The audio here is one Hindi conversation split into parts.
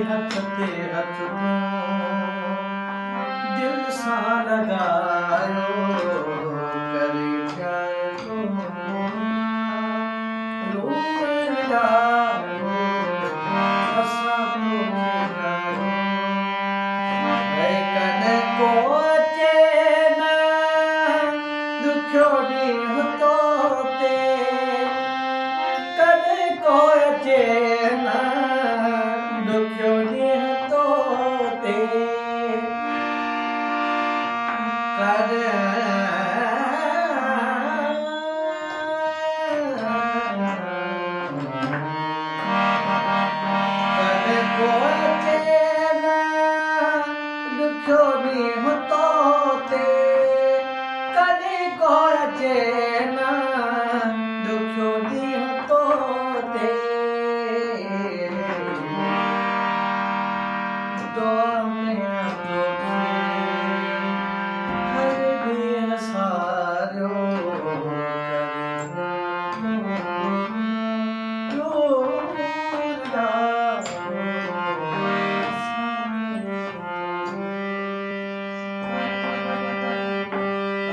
हथ ते हथ दिल सां लगायो करे प्यार तो रोएगा असां तोखे घणो भई कॾहिं को अचे न ॾुखियो ॾींहुं तो ते कॾहिं को अचे न ॾुखियो ॾींहुं तो ते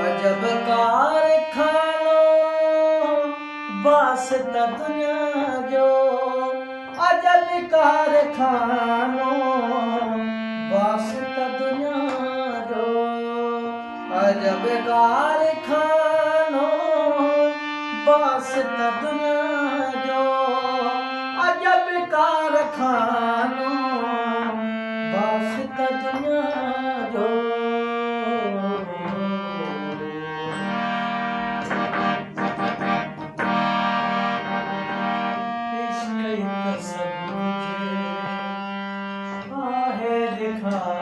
अजब कारखानो वास्ता दुनिया जो अजब कारखानो वास्ता दुनिया जो अजब कारखानो वास्ता दुनिया जो अजब कारखानो वास्ता दुनिया जो सब कुछ आहे लिखा